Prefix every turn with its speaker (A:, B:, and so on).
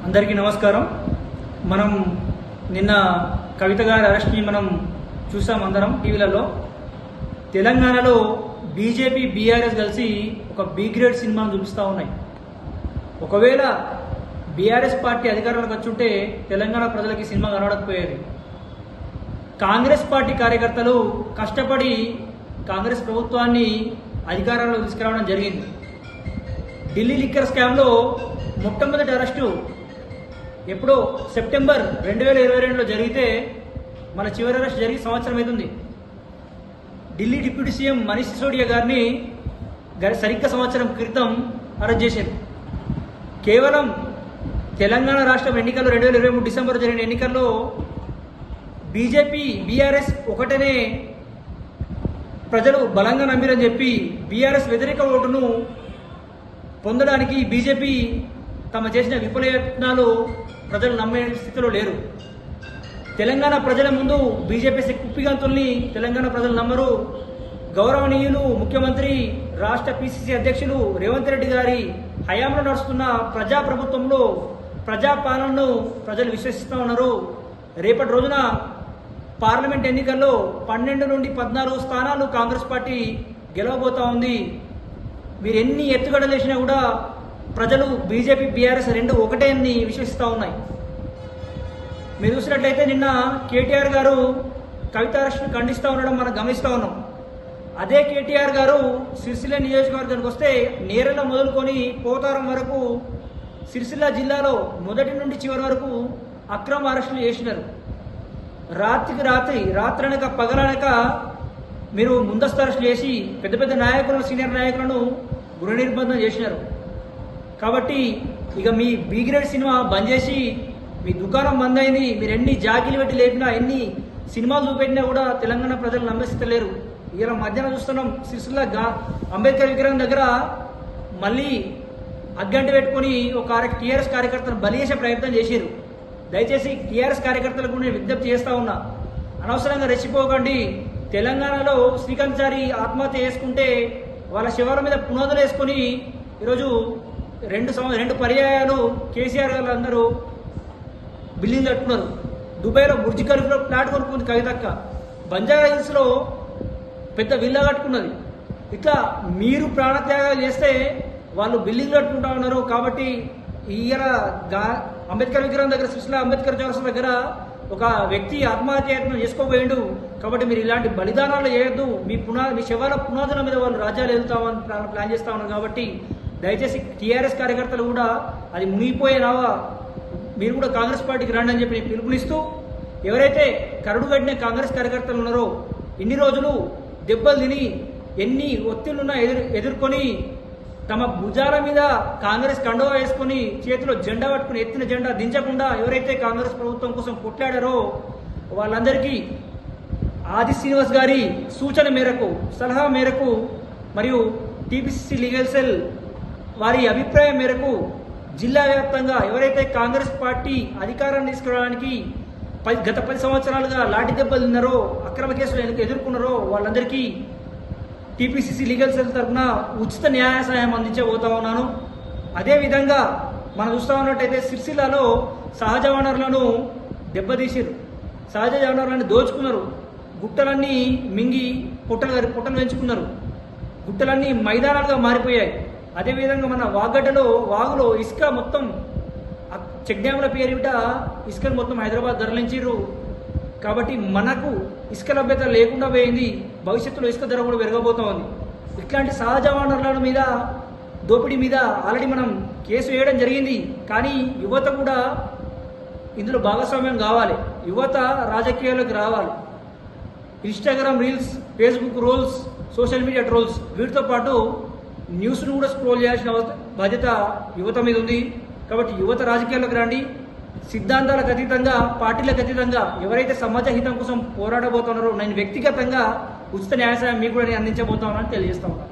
A: అందరికీ నమస్కారం. మనం నిన్న కవిత గారి అరెస్ట్ని మనం చూసాం అందరం టీవీలలో. తెలంగాణలో బీజేపీ బీఆర్ఎస్ కలిసి ఒక బి గ్రేడ్ సినిమాను చూపిస్తూ ఉన్నాయి. ఒకవేళ బీఆర్ఎస్ పార్టీ అధికారంలోకి వచ్చుంటే తెలంగాణ ప్రజలకి సినిమా కనబడకపోయేది. కాంగ్రెస్ పార్టీ కార్యకర్తలు కష్టపడి కాంగ్రెస్ ప్రభుత్వాన్ని అధికారంలో తీసుకురావడం జరిగింది. ఢిల్లీ లిక్కర్ స్కామ్లో మొట్టమొదటి అరెస్టు ఎప్పుడో సెప్టెంబర్ 2022లో జరిగితే మన చివరి అరెస్ట్ జరిగి సంవత్సరం అవుతుంది. ఢిల్లీ డిప్యూటీ సీఎం మనీష్ సిసోడియా గారిని సరిగ్గా సంవత్సరం క్రితం అరెస్ట్ చేశారు. కేవలం తెలంగాణ రాష్ట్రం ఎన్నికల్లో 2023 డిసెంబర్ జరిగిన ఎన్నికల్లో బీజేపీ బీఆర్ఎస్ ఒకటనే ప్రజలు బలంగా నమ్మిరని చెప్పి బీఆర్ఎస్ వ్యతిరేక ఓటును పొందడానికి బీజేపీ తమ చేసిన విఫల యత్నాలు ప్రజలు నమ్మే స్థితిలో లేరు. తెలంగాణ ప్రజల ముందు బీజేపీ కుప్పిగంతుల్ని తెలంగాణ ప్రజలు నమ్మరు. గౌరవనీయులు ముఖ్యమంత్రి రాష్ట్ర పిసిసి అధ్యక్షులు రేవంత్ రెడ్డి గారి హయాంలో నడుస్తున్న ప్రజాప్రభుత్వంలో ప్రజాపాలనను ప్రజలు విశ్వసిస్తూ ఉన్నారు. రేపటి రోజున పార్లమెంట్ ఎన్నికల్లో 12 నుండి 14 స్థానాలు కాంగ్రెస్ పార్టీ గెలవబోతా ఉంది. మీరు ఎన్ని ఎత్తుగడలు వేసినా కూడా ప్రజలు బీజేపీ బీఆర్ఎస్ రెండు ఒకటే అని విశ్వసిస్తూ ఉన్నాయి. మీరు చూసినట్లయితే నిన్న కేటీఆర్ గారు కవిత అరెస్ట్ను ఖండిస్తూ ఉండడం మనం గమనిస్తూ ఉన్నాం. అదే కేటీఆర్ గారు సిరిసిల్ల నియోజకవర్గానికి వస్తే నేరెల మొదలుకొని పోతారం వరకు సిరిసిల్ల జిల్లాలో మొదటి నుండి చివరి వరకు అక్రమ అరెస్టులు చేసినారు. రాత్రనక పగలనక మీరు ముందస్తు అరెస్టులు చేసి పెద్ద పెద్ద నాయకులను సీనియర్ నాయకులను గృహ నిర్బంధం చేసినారు. కాబట్టి ఇక మీ బి గ్రేడ్ సినిమా బంద్ చేసి మీ దుకాణం బంద్ అయింది. మీరు ఎన్ని జాకీలు పెట్టి లేపినా ఎన్ని సినిమాలు చూపెట్టినా కూడా తెలంగాణ ప్రజలు నమ్మేస్తలేరు. ఇలా మధ్యాహ్నం చూస్తున్నాం సిరిసిల్ల అంబేద్కర్ విగ్రహం దగ్గర మళ్ళీ అగ్గంటి పెట్టుకుని ఒక టీఆర్ఎస్ కార్యకర్తను బలి చేసే ప్రయత్నం చేశారు. దయచేసి టీఆర్ఎస్ కార్యకర్తలకు నేను విజ్ఞప్తి చేస్తా ఉన్నా, అనవసరంగా రెచ్చిపోకండి. తెలంగాణలో శ్రీకాంత్ ఆత్మహత్య చేసుకుంటే వాళ్ళ శివాల మీద పునాదులు వేసుకొని ఈరోజు రెండు పర్యాయాలు కేసీఆర్ గారు అందరూ బిల్డింగ్ కట్టుకున్నారు. దుబాయ్లో బుర్జ్ ఖలీఫాలో ఫ్లాట్ కొనుక్కుంది కవితక్క. బంజారా హిల్స్లో పెద్ద విల్లా కట్టుకున్నది. ఇట్లా మీరు ప్రాణత్యాగాలు చేస్తే వాళ్ళు బిల్డింగ్ కట్టుకుంటా ఉన్నారు. కాబట్టి ఇయర అంబేద్కర్ విగ్రహం దగ్గర సిరిసిల్ల అంబేద్కర్ చౌరస్తా దగ్గర ఒక వ్యక్తి ఆత్మహత్య చేసుకోబోయిండు. కాబట్టి మీరు ఇలాంటి బలిదానాలు చేయొద్దు. మీ శవాల పునాదుల మీద వాళ్ళు రాజ్యాలు వెళ్తామని ప్లాన్ చేస్తా ఉన్నారు. కాబట్టి దయచేసి టీఆర్ఎస్ కార్యకర్తలు కూడా అది మునిగిపోయేనావా, మీరు కూడా కాంగ్రెస్ పార్టీకి రండి అని చెప్పి పిలుపునిస్తూ, ఎవరైతే కరడు కట్టిన కాంగ్రెస్ కార్యకర్తలు ఉన్నారో ఇన్ని రోజులు దెబ్బలు తిని ఎన్ని ఒత్తిళ్లున్నా ఎదుర్కొని తమ భుజాల మీద కాంగ్రెస్ కండువా వేసుకొని చేతిలో జెండా పట్టుకుని ఎత్తిన జెండా దించకుండా ఎవరైతే కాంగ్రెస్ ప్రభుత్వం కోసం కొట్లాడారో వాళ్ళందరికీ ఆది శ్రీనివాస్ గారి సూచన మేరకు, సలహా మేరకు మరియు టీపీసీసీ లీగల్ సెల్ వారి అభిప్రాయం మేరకు జిల్లా వ్యాప్తంగా ఎవరైతే కాంగ్రెస్ పార్టీ అధికారాన్ని తీసుకురావడానికి గత 10 సంవత్సరాలుగా లాఠీ దెబ్బలు తిన్నారో, అక్రమ కేసులు ఎదుర్కొన్నారో వాళ్ళందరికీ టీపీసీసీ లీగల్ సెల్ తరఫున ఉచిత న్యాయ సహాయం అందించబోతా ఉన్నాను. అదేవిధంగా మనం చూస్తూ ఉన్నట్టయితే సిరిసిల్లలో సహజ వనరులను దెబ్బతీసారు, సహజ వనరులను దోచుకున్నారు. గుట్టలన్నీ మింగి పుట్టలు పెంచుకున్నారు. గుట్టలన్నీ మైదానాలుగా మారిపోయాయి. అదేవిధంగా మన వాగులో ఇసుక మొత్తం చెక్ డ్యాముల పేరిట ఇసుకను మొత్తం హైదరాబాద్ తరలించారు. కాబట్టి మనకు ఇసుక లభ్యత లేకుండా పోయింది. భవిష్యత్తులో ఇసుక ధర కూడా పెరగబోతా ఉంది. ఇట్లాంటి సహజ వనరుల మీద దోపిడీ మీద ఆల్రెడీ మనం కేసు వేయడం జరిగింది. కానీ యువత కూడా ఇందులో భాగస్వామ్యం కావాలి. యువత రాజకీయాల్లోకి రావాలి. Instagram reels, Facebook rolls, social media trolls వీటితో పాటు న్యూస్ను కూడా స్క్రోల్ చేయాల్సిన బాధ్యత యువత మీద ఉంది. కాబట్టి యువత రాజకీయాల్లోకి రండి. సిద్ధాంతాలకు అతీతంగా, పార్టీలకు అతీతంగా ఎవరైతే సమాజ హితం కోసం పోరాడబోతున్నారో నేను వ్యక్తిగతంగా ఉచిత న్యాయ సహాయం మీకు కూడా నేను అందించబోతా ఉన్నానని తెలియజేస్తా ఉన్నాను.